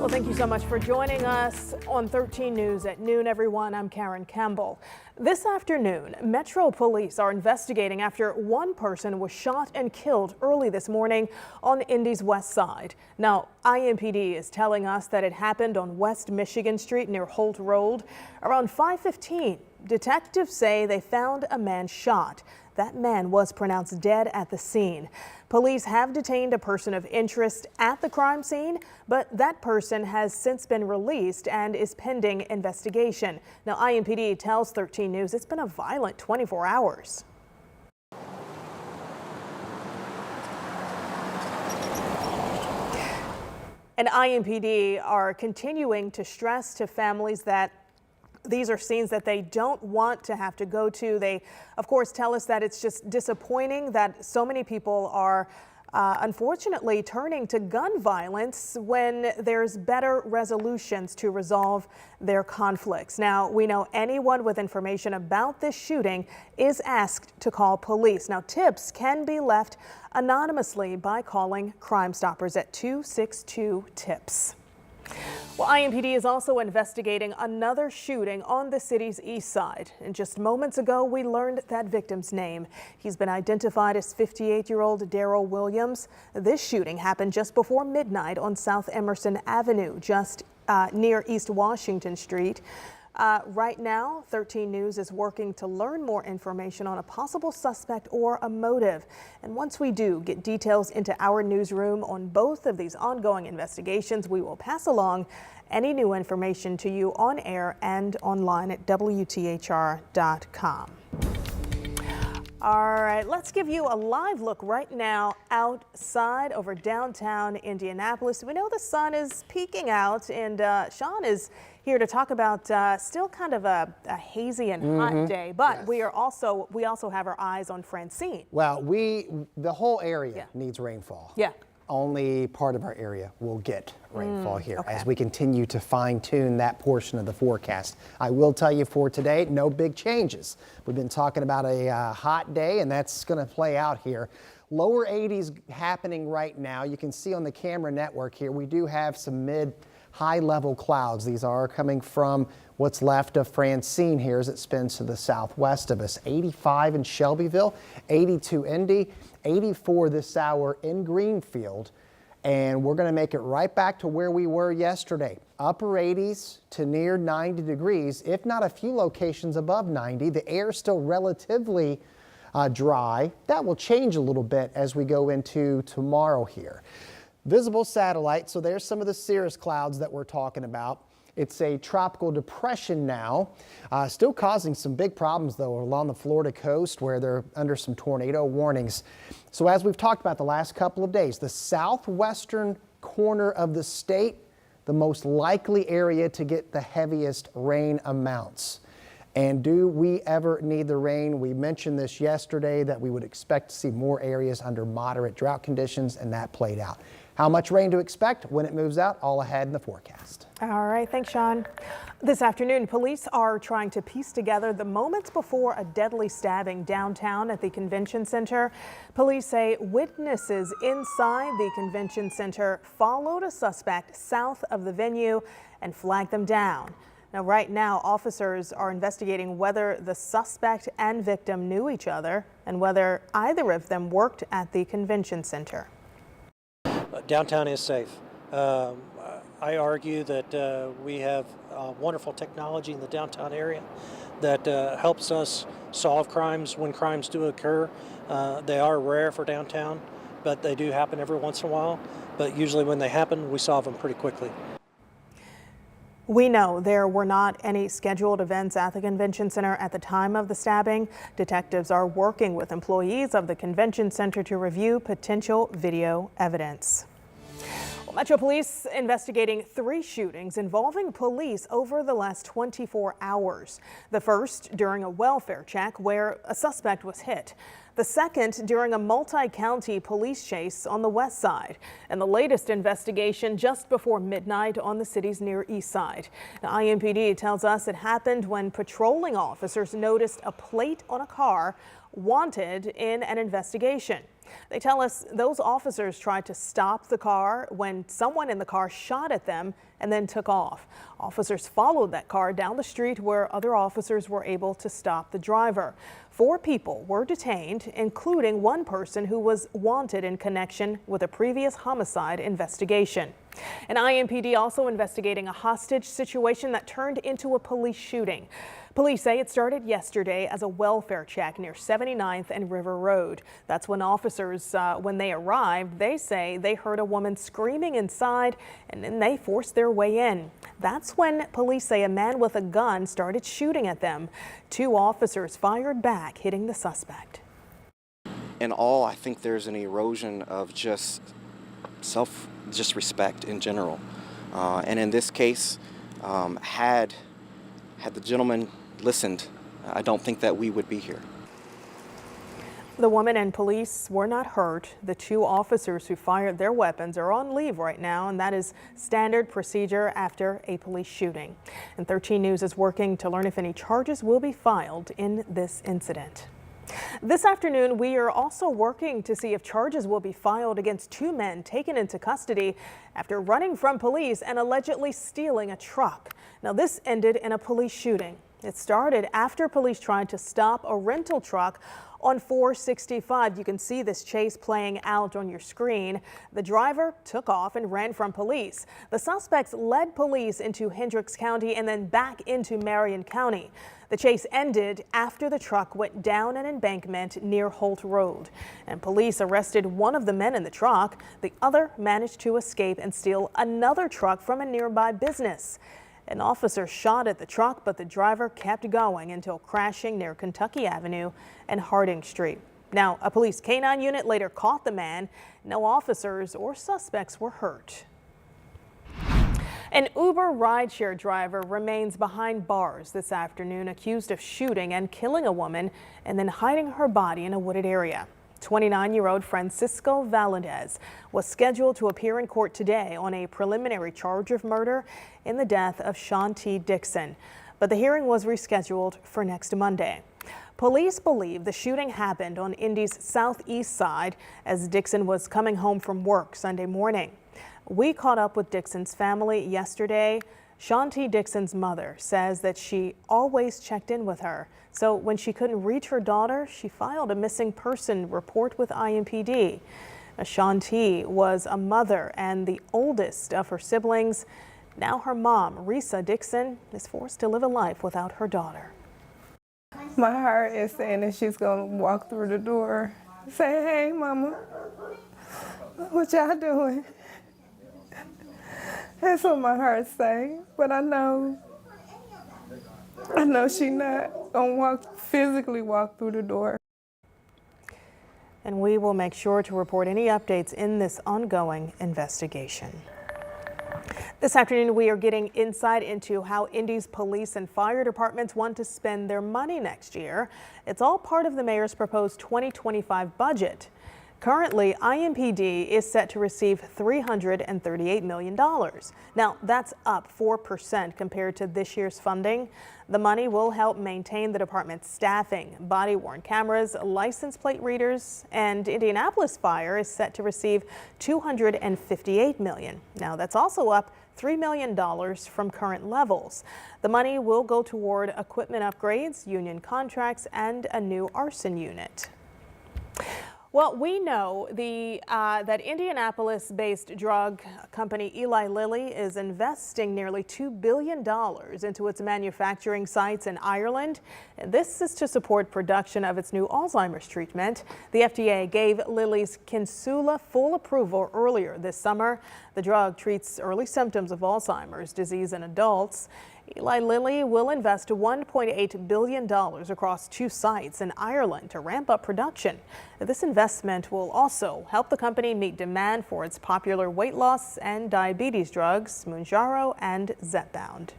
Well, thank you so much for joining us on 13 News at noon, everyone. I'm Karen Campbell. This afternoon, Metro Police are investigating after one person was shot and killed early this morning on Indy's west side. Now, IMPD is telling us that it happened on West Michigan Street near Holt Road. Around 5:15, detectives say they found a man shot. That man was pronounced dead at the scene. Police have detained a person of interest at the crime scene, but that person has since been released and is pending investigation. Now, IMPD tells 13 News it's been a violent 24 hours. And IMPD are continuing to stress to families that these are scenes that they don't want to have to go to. They, of course, tell us that it's just disappointing that so many people are unfortunately turning to gun violence when there's better resolutions to resolve their conflicts. Now, we know anyone with information about this shooting is asked to call police. Now, tips can be left anonymously by calling Crime Stoppers at 262-TIPS. Well, IMPD is also investigating another shooting on the city's east side. And just moments ago, we learned that victim's name. He's been identified as 58-year-old Daryl Williams. This shooting happened just before midnight on South Emerson Avenue, just near East Washington Street. Right now, 13 News is working to learn more information on a possible suspect or a motive. And once we do get details into our newsroom on both of these ongoing investigations, we will pass along any new information to you on air and online at WTHR.com. All right, let's give you a live look right now outside over downtown Indianapolis. We know the sun is peeking out, and Sean is here to talk about still kind of a hazy and hot day, but yes, we also have our eyes on Francine. Well, the whole area needs rainfall. Yeah. Only part of our area will get rainfall here as we continue to fine tune that portion of the forecast. I will tell you for today, no big changes. We've been talking about a hot day, and that's going to play out here. Lower 80s happening right now. You can see on the camera network here, we do have some high level clouds. These are coming from what's left of Francine here as it spins to the southwest of us. 85 in Shelbyville, 82 Indy, 84 this hour in Greenfield. And we're going to make it right back to where we were yesterday. Upper 80s to near 90 degrees, if not a few locations above 90. The air is still relatively dry. That will change a little bit as we go into tomorrow here. Visible satellite, so there's some of the cirrus clouds that we're talking about. It's a tropical depression now, still causing some big problems though along the Florida coast where they're under some tornado warnings. So as we've talked about the last couple of days, the southwestern corner of the state, the most likely area to get the heaviest rain amounts. And do we ever need the rain? We mentioned this yesterday that we would expect to see more areas under moderate drought conditions, and that played out. How much rain to expect when it moves out? All ahead in the forecast. All right, thanks, Sean. This afternoon, police are trying to piece together the moments before a deadly stabbing downtown at the convention center. Police say witnesses inside the convention center followed a suspect south of the venue and flagged them down. Now, right now, officers are investigating whether the suspect and victim knew each other and whether either of them worked at the convention center. Downtown is safe. I argue that we have wonderful technology in the downtown area that helps us solve crimes when crimes do occur. They are rare for downtown, but they do happen every once in a while. But usually when they happen, we solve them pretty quickly. We know there were not any scheduled events at the convention center at the time of the stabbing. Detectives are working with employees of the convention center to review potential video evidence. Metro Police investigating 3 shootings involving police over the last 24 hours. The first during a welfare check where a suspect was hit. The second during a multi-county police chase on the west side. And the latest investigation just before midnight on the city's near east side. Now, IMPD tells us it happened when patrolling officers noticed a plate on a car wanted in an investigation. They tell us those officers tried to stop the car when someone in the car shot at them and then took off. Officers followed that car down the street where other officers were able to stop the driver. 4 people were detained, including one person who was wanted in connection with a previous homicide investigation. An IMPD also investigating a hostage situation that turned into a police shooting. Police say it started yesterday as a welfare check near 79th and River Road. That's when officers, when they arrived, they say they heard a woman screaming inside and then they forced their way in. That's when police say a man with a gun started shooting at them. 2 officers fired back, hitting the suspect. In all, I think there's an erosion of just respect in general. And in this case, had the gentleman listened, I don't think that we would be here. The woman and police were not hurt. The 2 officers who fired their weapons are on leave right now, and that is standard procedure after a police shooting. And 13 News is working to learn if any charges will be filed in this incident. This afternoon, we are also working to see if charges will be filed against 2 men taken into custody after running from police and allegedly stealing a truck. Now, this ended in a police shooting. It started after police tried to stop a rental truck on 465. You can see this chase playing out on your screen. The driver took off and ran from police. The suspects led police into Hendricks County and then back into Marion County. The chase ended after the truck went down an embankment near Holt Road, and police arrested one of the men in the truck. The other managed to escape and steal another truck from a nearby business. An officer shot at the truck, but the driver kept going until crashing near Kentucky Avenue and Harding Street. Now, a police canine unit later caught the man. No officers or suspects were hurt. An Uber rideshare driver remains behind bars this afternoon, accused of shooting and killing a woman and then hiding her body in a wooded area. 29-year-old Francisco Valadez was scheduled to appear in court today on a preliminary charge of murder in the death of Shanti Dixon, but the hearing was rescheduled for next Monday. Police believe the shooting happened on Indy's southeast side as Dixon was coming home from work Sunday morning. We caught up with Dixon's family yesterday. Shanti Dixon's mother says that she always checked in with her. So when she couldn't reach her daughter, she filed a missing person report with IMPD. Shanti was a mother and the oldest of her siblings. Now her mom, Risa Dixon, is forced to live a life without her daughter. My heart is saying that she's going to walk through the door, say, "Hey, mama, what y'all doing?" That's what my heart say, but I know she not gonna physically walk through the door. And we will make sure to report any updates in this ongoing investigation. This afternoon, we are getting insight into how Indy's police and fire departments want to spend their money next year. It's all part of the mayor's proposed 2025 budget. Currently, IMPD is set to receive $338 million. Now, that's up 4% compared to this year's funding. The money will help maintain the department's staffing, body-worn cameras, license plate readers, and Indianapolis Fire is set to receive $258 million. Now, that's also up $3 million from current levels. The money will go toward equipment upgrades, union contracts, and a new arson unit. Well, we know that Indianapolis-based drug company Eli Lilly is investing nearly $2 billion into its manufacturing sites in Ireland. This is to support production of its new Alzheimer's treatment. The FDA gave Lilly's Kinsula full approval earlier this summer. The drug treats early symptoms of Alzheimer's disease in adults. Eli Lilly will invest $1.8 billion across 2 sites in Ireland to ramp up production. This investment will also help the company meet demand for its popular weight loss and diabetes drugs, Mounjaro and Zepbound.